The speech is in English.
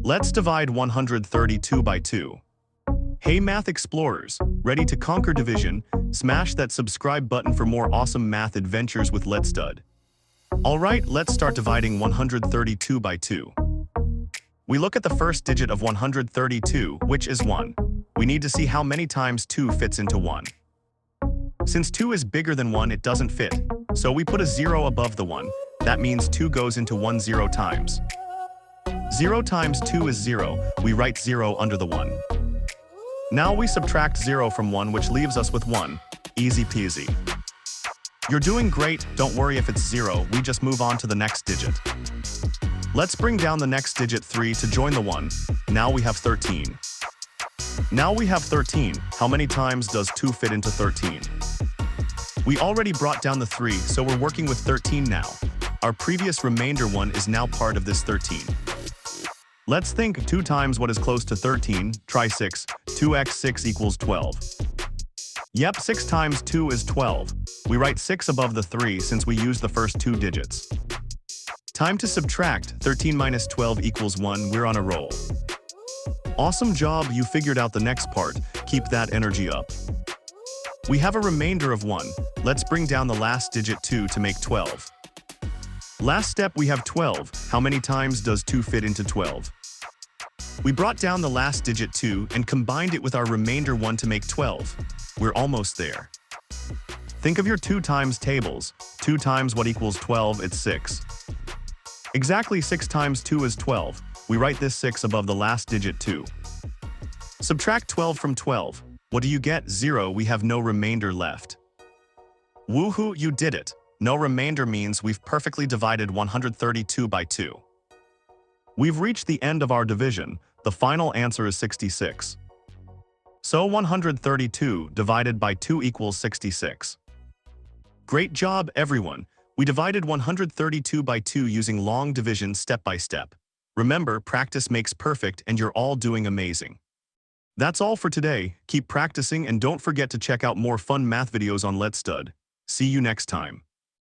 Let's divide 132 by 2. Hey Math Explorers, ready to conquer division? Smash that subscribe button for more awesome math adventures with Let's Stud. Alright, let's start dividing 132 by 2. We look at the first digit of 132, which is 1. We need to see how many times 2 fits into 1. Since 2 is bigger than 1, it doesn't fit. So we put a 0 above the 1. That means 2 goes into 1 0 times. 0 times 2 is 0. We write 0 under the 1. Now we subtract 0 from 1, which leaves us with 1. Easy peasy. You're doing great, don't worry if it's 0, we just move on to the next digit. Let's bring down the next digit 3 to join the 1. Now we have 13. Now we have 13. How many times does 2 fit into 13? We already brought down the 3, so we're working with 13 now. Our previous remainder 1 is now part of this 13. Let's think 2 times what is close to 13, try 6, 2x 6 equals 12. Yep, 6 times 2 is 12. We write 6 above the 3 since we used the first 2 digits. Time to subtract, 13 minus 12 equals 1, we're on a roll. Awesome job, you figured out the next part, keep that energy up. We have a remainder of 1, let's bring down the last digit 2 to make 12. Last step we have 12, how many times does 2 fit into 12? We brought down the last digit 2 and combined it with our remainder 1 to make 12. We're almost there. Think of your 2 times tables. 2 times what equals 12, it's 6. Exactly 6 times 2 is 12. We write this 6 above the last digit 2. Subtract 12 from 12. What do you get? 0, we have no remainder left. Woohoo, you did it! No remainder means we've perfectly divided 132 by 2. We've reached the end of our division. The final answer is 66. So 132 divided by 2 equals 66. Great job, everyone! We divided 132 by 2 using long division step by step. Remember, practice makes perfect and you're all doing amazing. That's all for today. Keep practicing and don't forget to check out more fun math videos on Let's Stud. See you next time.